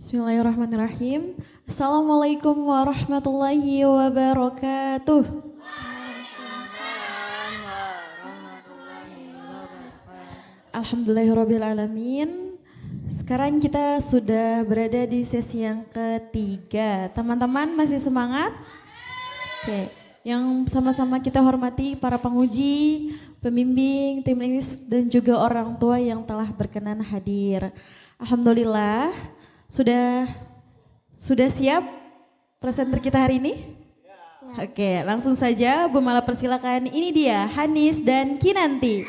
Bismillahirrahmanirrahim. Assalamualaikum warahmatullahi wabarakatuh. Waalaikumsalam warahmatullahi wabarakatuh. Alhamdulillahirrabbilalamin. Sekarang kita sudah berada di sesi yang ketiga. Teman-teman masih semangat? Oke. Yang sama-sama kita hormati para penguji, pembimbing, tim Inggris, dan juga orang tua yang telah berkenan hadir. Alhamdulillah, sudah siap presenter kita hari ini? Oke, langsung saja Bu Mala persilakan. Ini dia Hanis dan Kinanti.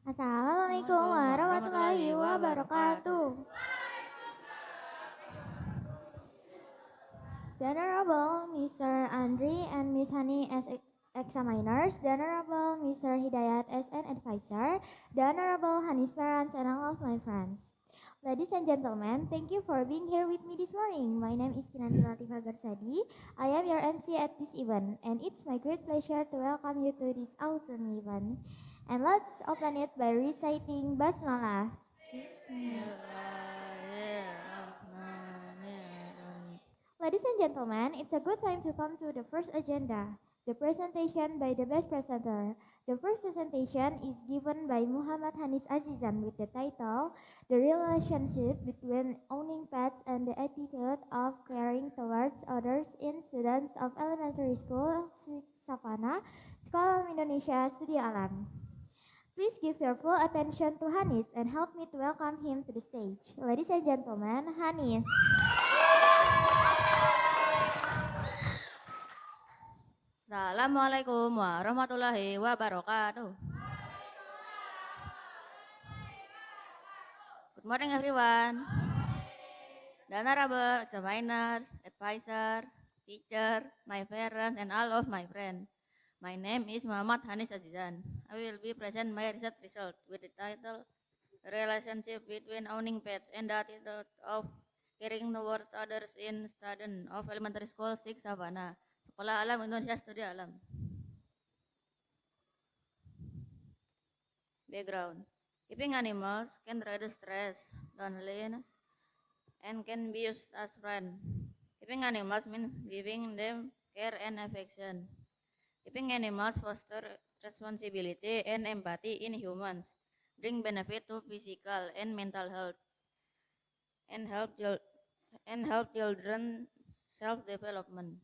Assalamualaikum warahmatullahi wabarakatuh. The Honorable Mr. Andri and Miss Hani as examiners, the Honorable Mr. Hidayat as an advisor, the Honorable Hanis parents and all of my friends. Ladies and gentlemen, thank you for being here with me this morning. My name is Kinanti Latifah Garsadi. I am your MC at this event, and it's my great pleasure to welcome you to this awesome event. And let's open it by reciting Basmalah. Bismillahirrahmanirrahim. Ladies and gentlemen, it's a good time to come to the first agenda, the presentation by the best presenter. The first presentation is given by Muhammad Hanis Azizan with the title, The Relationship Between Owning Pets and the Attitude of Caring Towards Others in Students of Elementary School, Savannah, Sekolah Indonesia, Studio Alam. Please give your full attention to Hanis and help me to welcome him to the stage. Ladies and gentlemen, Hanis. Assalamualaikum warahmatullahi wabarakatuh. Good morning everyone. The honorable examiners, advisor, teacher, my parents, and all of my friends. My name is Muhammad Hanis Azizan. I will be present my research result with the title Relationship Between Owning Pets and the Attitude of Caring Towards Others in Student of Elementary School 6 Savannah, Sekolah Alam Indonesia Studio Alam. Background. Keeping animals can reduce stress, loneliness, and can be used as friend. Keeping animals means giving them care and affection. Keeping animals foster responsibility and empathy in humans, bring benefit to physical and mental health, and help children self-development.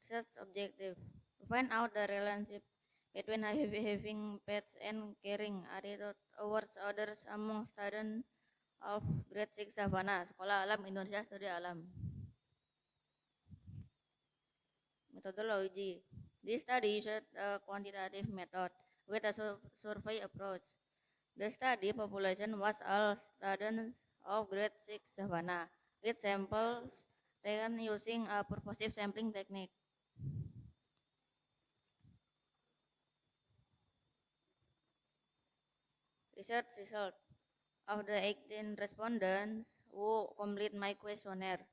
Research objective: to find out the relationship between having pets and caring attitude towards others among students of grade 6 Savannah, Sekolah Alam Indonesia Studio Alam. Methodology. This study used a quantitative method with a survey approach. The study population was all students of grade 6 Savannah, with samples taken using a purposive sampling technique. Research result. Of the 18 respondents who complete my questionnaire,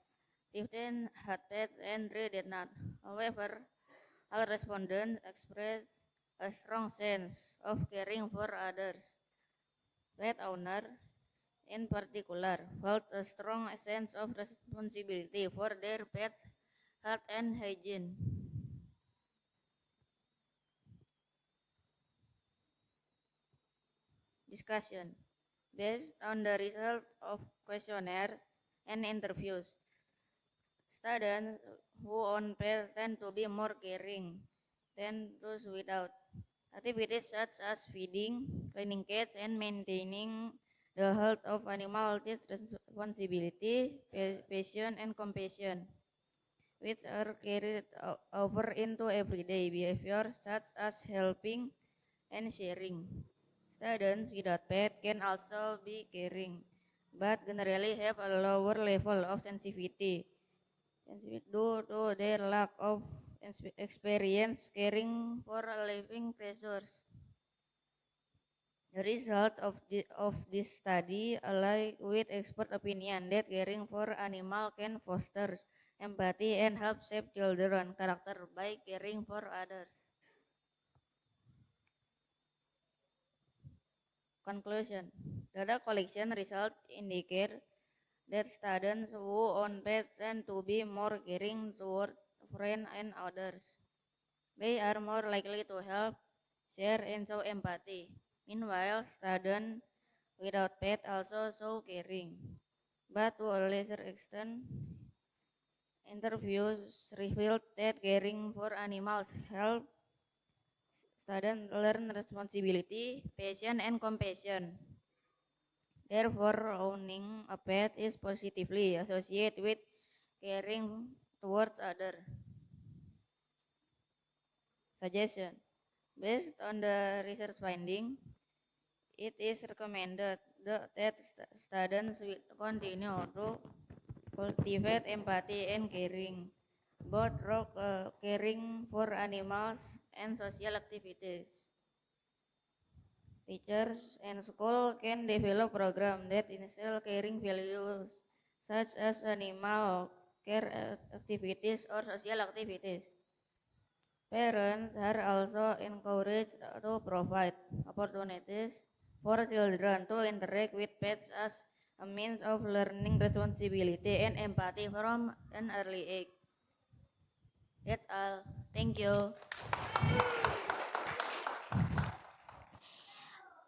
15 had pets and 3 did not. However, all respondents expressed a strong sense of caring for others. Pet owners, in particular, felt a strong sense of responsibility for their pets' health and hygiene. Discussion. Based on the result of questionnaires and interviews, students who own pets tend to be more caring than those without. Activities such as feeding, cleaning cats, and maintaining the health of animals teach responsibility, passion, and compassion, which are carried over into everyday behavior such as helping and sharing. Students without pet can also be caring, but generally have a lower level of sensitivity due to their lack of experience caring for living creatures. The result of this study align with expert opinion that caring for animal can foster empathy, and help shape children character by caring for others. Conclusion. Data collection results indicate that students who own pets tend to be more caring toward friends and others. They are more likely to help, share, and show empathy. Meanwhile, students without pets also show caring, but to a lesser extent. Interviews revealed that caring for animals help students learn responsibility, patience, and compassion. Therefore, owning a pet is positively associated with caring towards others. Suggestion. Based on the research finding, it is recommended that students will continue to cultivate empathy and caring, both through caring for animals and social activities. Teachers and school can develop programs that instill caring values, such as animal care activities or social activities. Parents are also encouraged to provide opportunities for children to interact with pets as a means of learning responsibility and empathy from an early age. That's all. Thank you.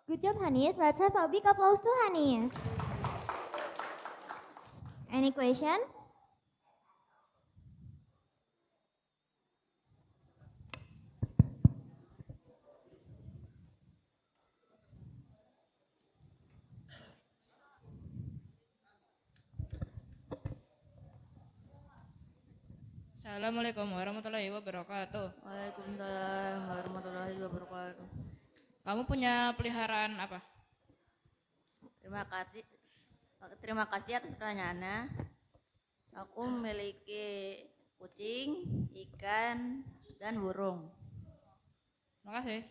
Good job, Hanis. Let's have a big applause to Hanis. Any question? Assalamualaikum warahmatullahi wabarakatuh. Waalaikumsalam warahmatullahi wabarakatuh. Kamu punya peliharaan apa? Terima kasih. Terima kasih atas pertanyaannya. Aku memiliki kucing, ikan, dan burung. Terima kasih.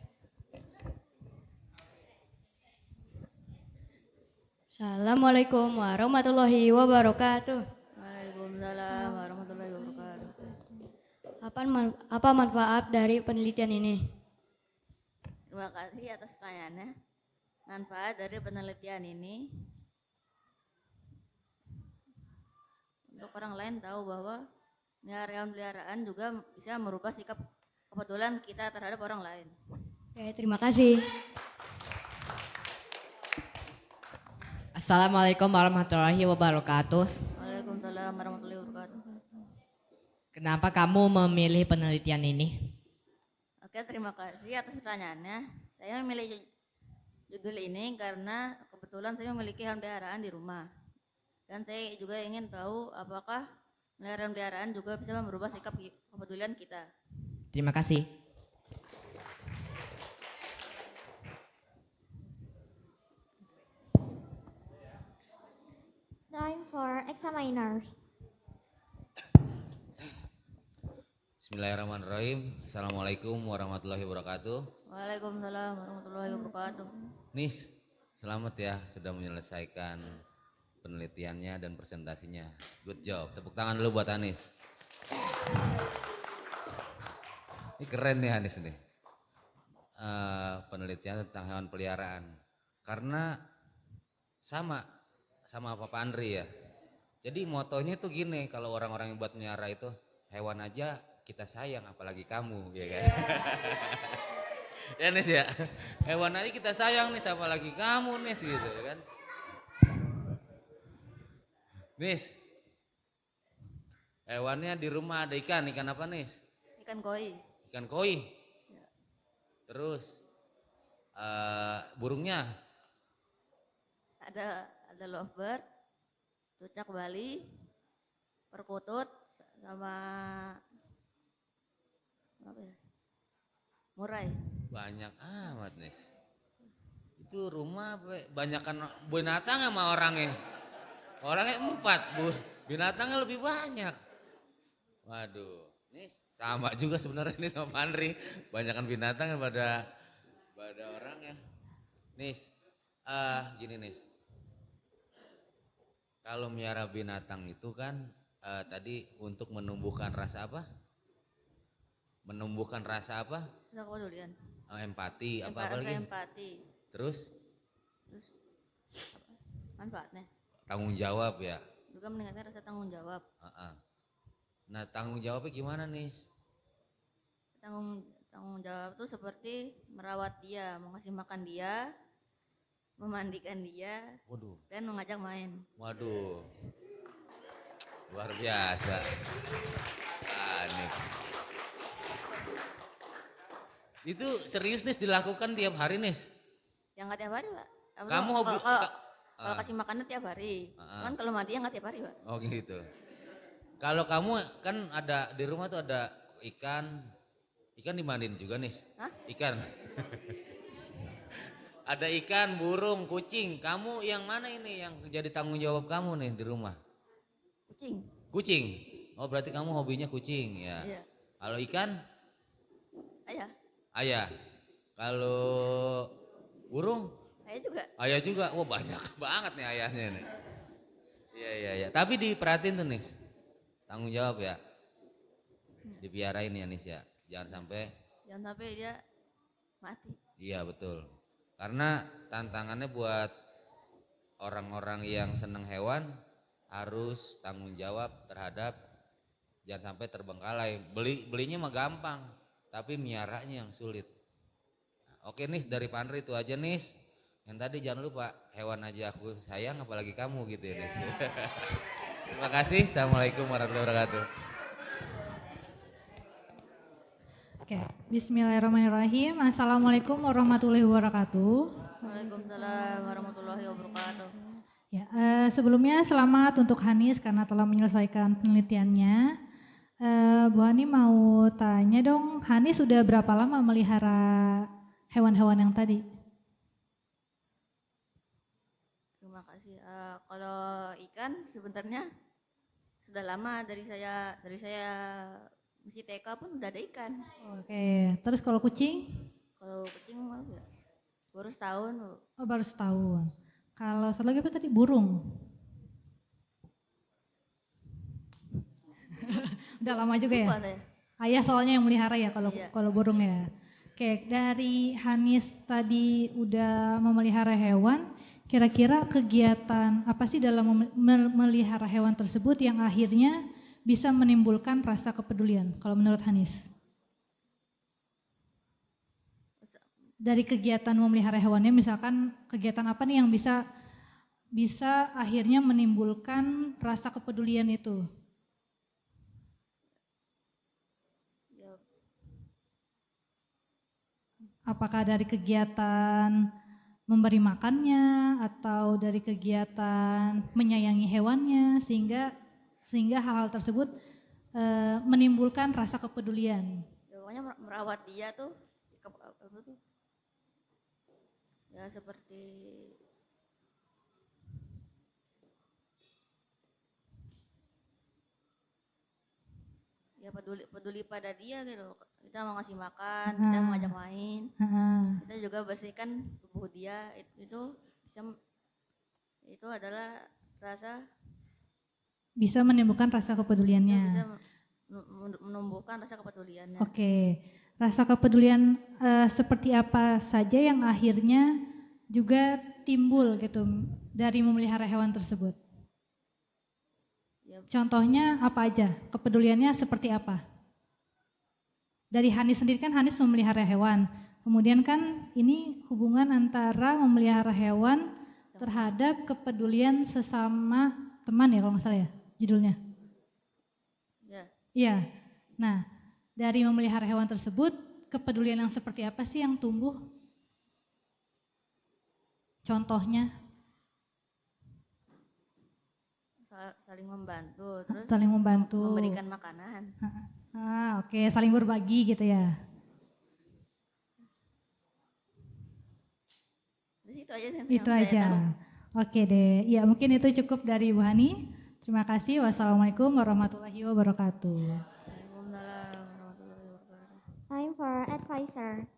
Assalamualaikum warahmatullahi wabarakatuh. Waalaikumsalam warahmatullahi wabarakatuh. Apa manfaat dari penelitian ini? Terima kasih atas pertanyaannya. Manfaat dari penelitian ini untuk orang lain tahu bahwa peliharaan juga bisa merubah sikap kepedulian kita terhadap orang lain. Oke, terima kasih. Assalamualaikum warahmatullahi wabarakatuh. Waalaikumsalam warahmatullahi wabarakatuh. Kenapa kamu memilih penelitian ini? Oke, terima kasih atas pertanyaannya. Saya memilih judul ini karena kebetulan saya memiliki hewan peliharaan di rumah. Dan saya juga ingin tahu apakah hewan peliharaan juga bisa merubah sikap kepedulian kita. Terima kasih. Time for examiners. Bismillahirrahmanirrahim. Assalamualaikum warahmatullahi wabarakatuh. Waalaikumsalam warahmatullahi wabarakatuh. Nis, selamat ya sudah menyelesaikan penelitiannya dan presentasinya. Good job. Tepuk tangan dulu buat Anis. Ini keren nih Anis nih. Penelitian tentang hewan peliharaan. Karena sama Papa Andri ya. Jadi motonya tuh gini, kalau orang-orang yang buat melihara itu hewan aja kita sayang, apalagi kamu, ya kan? Ya Nis ya, hewan aja kita sayang nih, apalagi kamu Nis gitu ya kan? Nis, hewannya di rumah ada ikan apa Nis? Ikan koi. Ikan koi. Terus burungnya? Ada lovebird, cucak Bali, perkutut, sama apa ya? Murai. Banyak amat Nis. Itu rumah banyakan binatang sama orangnya. Orangnya 4, binatangnya lebih banyak. Waduh, Nis sama juga sebenarnya ini sama Pandri. Banyakan binatang pada orangnya. Nis, gini Nis. Kalau miara binatang itu kan tadi untuk menumbuhkan rasa apa? Menumbuhkan rasa apa? Rasa kepedulian. Empati, apa Rasa lagi? empati. Terus Terus manfaatnya tanggung jawab ya. juga meningkatkan rasa tanggung jawab. Heeh. Nah, tanggung jawabnya gimana nih? Tanggung jawab itu seperti merawat dia, mengasih makan dia, memandikan dia, Waduh, dan mengajak main. waduh, luar biasa. Nih. Itu serius nih dilakukan tiap hari nih? Ya nggak tiap hari, Pak. Kamu hobi Kalau kasih makannya tiap hari. Kan kalau mandi ya nggak tiap hari, Pak. Oh gitu. Kalau kamu kan ada di rumah tuh ada ikan dimandiin juga nih. Hah? Ikan. Ada ikan, burung, kucing. Kamu yang mana ini yang jadi tanggung jawab kamu nih di rumah? Kucing. Kucing. Oh berarti kamu hobinya kucing ya. Iya. Kalau ikan? Ayah. Ayah. Kalau burung? Ayah juga. Ayah juga. Wah banyak banget nih ayahnya nih. Iya. Tapi diperhatiin tuh Nis. Tanggung jawab ya. Dipiarain ya Nis ya. Jangan sampai dia mati. iya betul. Karena tantangannya buat orang-orang yang seneng hewan harus tanggung jawab terhadap jangan sampai terbengkalai. Belinya mah gampang, tapi miaranya yang sulit. Nah, oke Nis, dari Pak Andri itu aja Nis. Yang tadi jangan lupa hewan aja aku sayang apalagi kamu gitu ya Nis. Terima kasih. Assalamualaikum warahmatullahi wabarakatuh. Oke, bismillahirrahmanirrahim. Assalamualaikum warahmatullahi wabarakatuh. Waalaikumsalam warahmatullahi wabarakatuh. Ya, sebelumnya selamat untuk Hanis karena telah menyelesaikan penelitiannya. Bu Hani mau tanya dong, Hanis sudah berapa lama melihara hewan-hewan yang tadi? Terima kasih. Kalau ikan sebenarnya sudah lama dari saya masih TK pun udah ada ikan. Oke, terus kalau kucing? Kalau kucing ya, baru setahun. Oh baru setahun. Kalau satu lagi apa tadi? Burung. Udah lama juga ya? Lupa saya. Ayah soalnya yang melihara ya kalau Iya. kalau burung ya. Oke, dari Hanis tadi udah memelihara hewan, kira-kira kegiatan apa sih dalam memelihara hewan tersebut yang akhirnya bisa menimbulkan rasa kepedulian kalau menurut Hanis? Dari kegiatan memelihara hewannya misalkan kegiatan apa nih yang bisa akhirnya menimbulkan rasa kepedulian itu? Ya, Apakah dari kegiatan memberi makannya atau dari kegiatan menyayangi hewannya sehingga hal-hal tersebut menimbulkan rasa kepedulian. ya pokoknya merawat dia tuh apa tuh? Ya seperti ya peduli pada dia gitu. Kita mau ngasih makan, kita mau ngajak main, kita juga bersihkan tubuh dia itu adalah rasa Bisa menimbulkan rasa bisa kepeduliannya. menumbuhkan rasa kepeduliannya. Oke, rasa kepedulian seperti apa saja yang akhirnya juga timbul gitu dari memelihara hewan tersebut? Ya, Contohnya apa aja? Kepeduliannya seperti apa? Dari Hanis sendiri kan Hanis memelihara hewan. Kemudian kan ini hubungan antara memelihara hewan terhadap kepedulian sesama teman ya kalau nggak salah ya judulnya. ya. Iya. Nah, dari memelihara hewan tersebut, kepedulian yang seperti apa sih yang tumbuh? Contohnya, Saling membantu, terus saling membantu. memberikan makanan. Oke, saling berbagi gitu ya. Di situ aja yang Itu saya aja. tahu. Oke deh. Ya, mungkin itu cukup dari Bu Hani. Terima kasih. Wassalamualaikum warahmatullahi wabarakatuh. Waalaikumsalam warahmatullahi wabarakatuh. Time for advisor.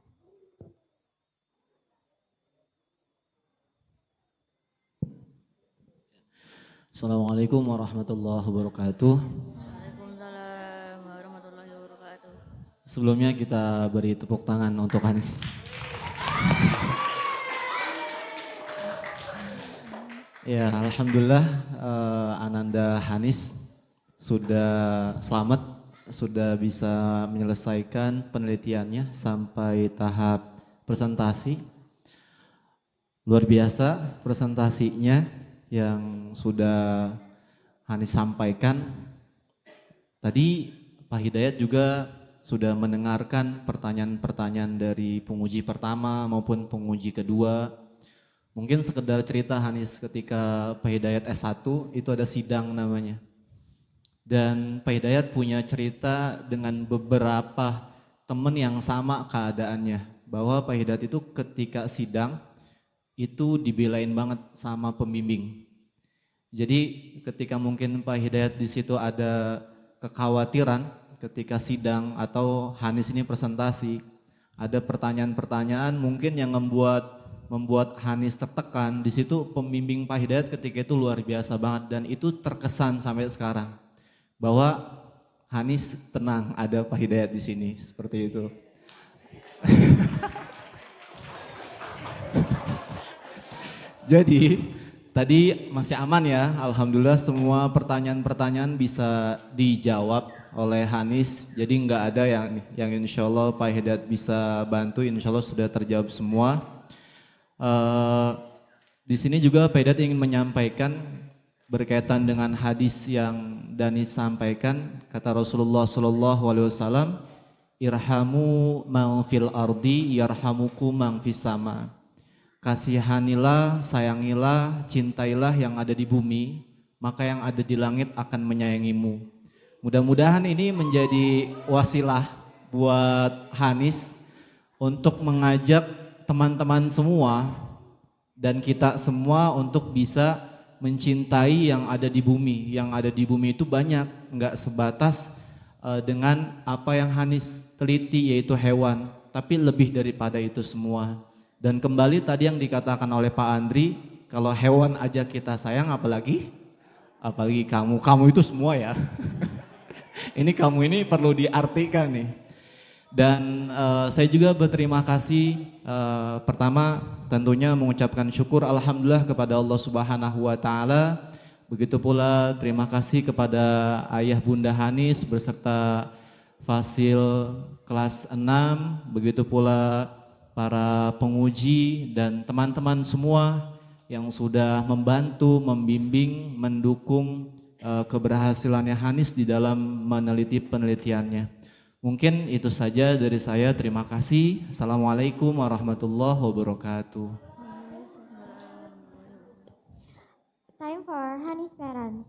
Assalamualaikum warahmatullahi wabarakatuh. Waalaikumsalam warahmatullahi wabarakatuh. Sebelumnya kita beri tepuk tangan untuk Hanis. Ya, alhamdulillah Ananda Hanis sudah selamat, sudah bisa menyelesaikan penelitiannya sampai tahap presentasi. Luar biasa presentasinya yang sudah Hanis sampaikan. Tadi Pak Hidayat juga sudah mendengarkan pertanyaan-pertanyaan dari penguji pertama maupun penguji kedua. Mungkin sekedar cerita Hanis, ketika Pak Hidayat S1 itu ada sidang namanya. Dan Pak Hidayat punya cerita dengan beberapa teman yang sama keadaannya. Bahwa Pak Hidayat itu ketika sidang itu dibelain banget sama pembimbing. Jadi ketika mungkin Pak Hidayat di situ ada kekhawatiran ketika sidang atau Hanis ini presentasi, ada pertanyaan-pertanyaan mungkin yang membuat Hanis tertekan. Di situ pembimbing Pak Hidayat ketika itu luar biasa banget dan itu terkesan sampai sekarang bahwa Hanis tenang, ada Pak Hidayat di sini, seperti itu. Jadi tadi masih aman ya, alhamdulillah semua pertanyaan-pertanyaan bisa dijawab oleh Hanis. Jadi nggak ada yang insya Allah Pak Hidayat bisa bantu, insya Allah sudah terjawab semua. Di sini juga Pak Hidayat ingin menyampaikan berkaitan dengan hadis yang Dani sampaikan, kata Rasulullah SAW, irhamu man fil ardi yarhamukum man fis sama. Kasihanilah, sayangilah, cintailah yang ada di bumi, maka yang ada di langit akan menyayangimu. Mudah-mudahan ini menjadi wasilah buat Hanis untuk mengajak teman-teman semua dan kita semua untuk bisa mencintai yang ada di bumi. Yang ada di bumi itu banyak, nggak sebatas dengan apa yang Hanis teliti yaitu hewan, tapi lebih daripada itu semua. Dan kembali tadi yang dikatakan oleh Pak Andri, kalau hewan aja kita sayang apalagi kamu itu semua ya. Ini kamu ini perlu diartikan nih. Dan saya juga berterima kasih pertama tentunya mengucapkan syukur alhamdulillah kepada Allah Subhanahu wa taala. Begitu pula terima kasih kepada ayah Bunda Hanis beserta Fasil kelas 6, begitu pula para penguji dan teman-teman semua yang sudah membantu, membimbing, mendukung keberhasilannya Hanis di dalam meneliti penelitiannya. Mungkin itu saja dari saya, terima kasih. Assalamualaikum warahmatullahi wabarakatuh. Time for Hanis parents.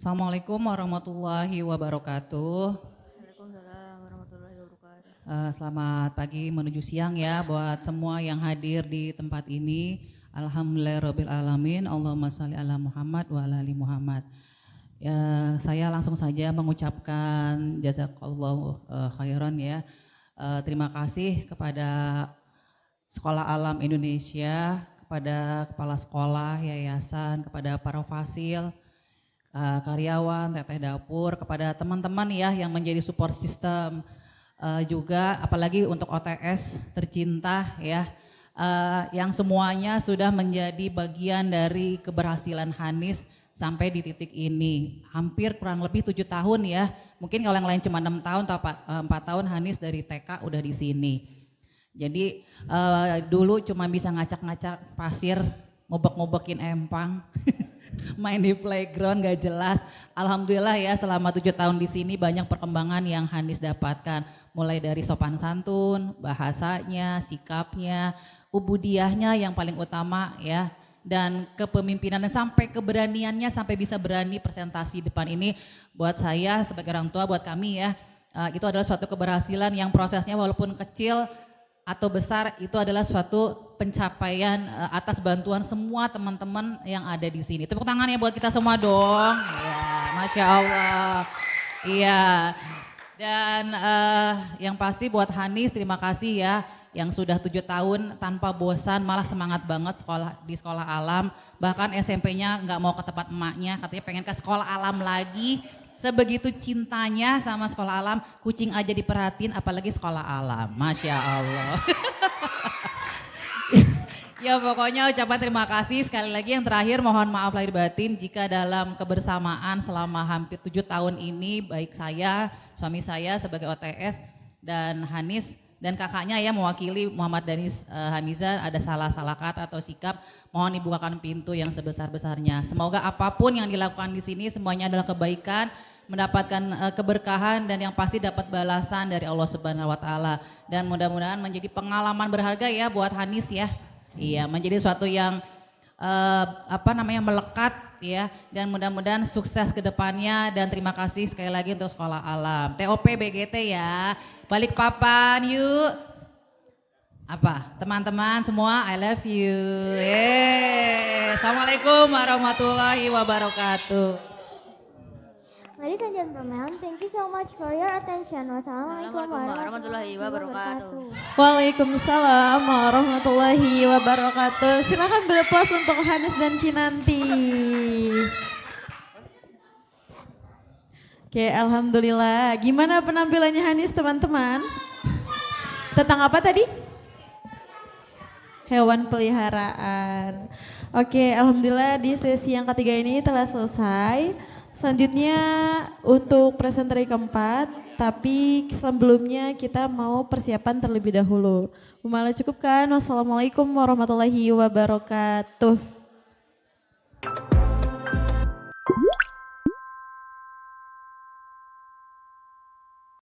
Assalamualaikum warahmatullahi wabarakatuh. Waalaikumsalam warahmatullahi wabarakatuh. Selamat pagi menuju siang ya buat semua yang hadir di tempat ini. Alhamdulillahirabbil alamin. Allahumma shalli ala Muhammad wa ala ali Muhammad. Saya langsung saja mengucapkan jazakallahu khairan ya. Terima kasih kepada Sekolah Alam Indonesia, kepada kepala sekolah, yayasan, kepada para fasil, karyawan, teteh dapur, kepada teman-teman ya yang menjadi support system, juga apalagi untuk OTS tercinta ya, yang semuanya sudah menjadi bagian dari keberhasilan Hanis sampai di titik ini. Hampir kurang lebih 7 tahun ya, mungkin kalau yang lain cuma 6 tahun atau 4 tahun, Hanis dari TK udah di sini. Jadi dulu cuma bisa ngacak-ngacak pasir, ngobek-ngobekin empang. Main di playground gak jelas. Alhamdulillah ya selama 7 tahun di sini banyak perkembangan yang Hanis dapatkan. Mulai dari sopan santun, bahasanya, sikapnya, ubudiyahnya yang paling utama ya. Dan kepemimpinan sampai keberaniannya sampai bisa berani presentasi depan ini. Buat saya sebagai orang tua, buat kami ya, itu adalah suatu keberhasilan yang prosesnya walaupun kecil atau besar itu adalah suatu pencapaian atas bantuan semua teman-teman yang ada di sini. Tepuk tangan ya buat kita semua dong. Ya, Masya Allah. Iya. Dan yang pasti buat Hanis terima kasih ya. yang sudah 7 tahun tanpa bosan, malah semangat banget di sekolah alam. Bahkan SMP-nya nggak mau ke tempat emaknya, katanya pengen ke sekolah alam lagi. Sebegitu cintanya sama sekolah alam, kucing aja diperhatiin apalagi sekolah alam. Masya Allah. Ya pokoknya ucapan terima kasih sekali lagi. Yang terakhir mohon maaf lahir batin jika dalam kebersamaan selama hampir 7 tahun ini baik saya, suami saya sebagai OTS dan Hanis dan kakaknya ya mewakili Muhammad Danis Hamiza ada salah-salah kata atau sikap, mohon dibukakan pintu yang sebesar-besarnya. Semoga apapun yang dilakukan di sini semuanya adalah kebaikan, mendapatkan keberkahan dan yang pasti dapat balasan dari Allah Subhanahu wa taala dan mudah-mudahan menjadi pengalaman berharga ya buat Hanis ya. Iya, menjadi suatu yang melekat ya dan mudah-mudahan sukses ke depannya dan terima kasih sekali lagi untuk sekolah alam. TOP BGT ya. Balik papan yuk. Apa? Teman-teman semua I love you. Assalamualaikum warahmatullahi wabarakatuh. Ladies and gentlemen, thank you so much for your attention. Wassalamualaikum warahmatullahi wabarakatuh. Waalaikumsalam warahmatullahi wabarakatuh. Silakan beri aplaus untuk Hanis dan Kinanti. Oke, alhamdulillah. Gimana penampilannya Hanis teman-teman? Tentang apa tadi? Hewan peliharaan. Oke, alhamdulillah di sesi yang ketiga ini telah selesai. Selanjutnya untuk presentasi keempat, tapi sebelumnya kita mau persiapan terlebih dahulu. Cukupkan. Wassalamualaikum warahmatullahi wabarakatuh.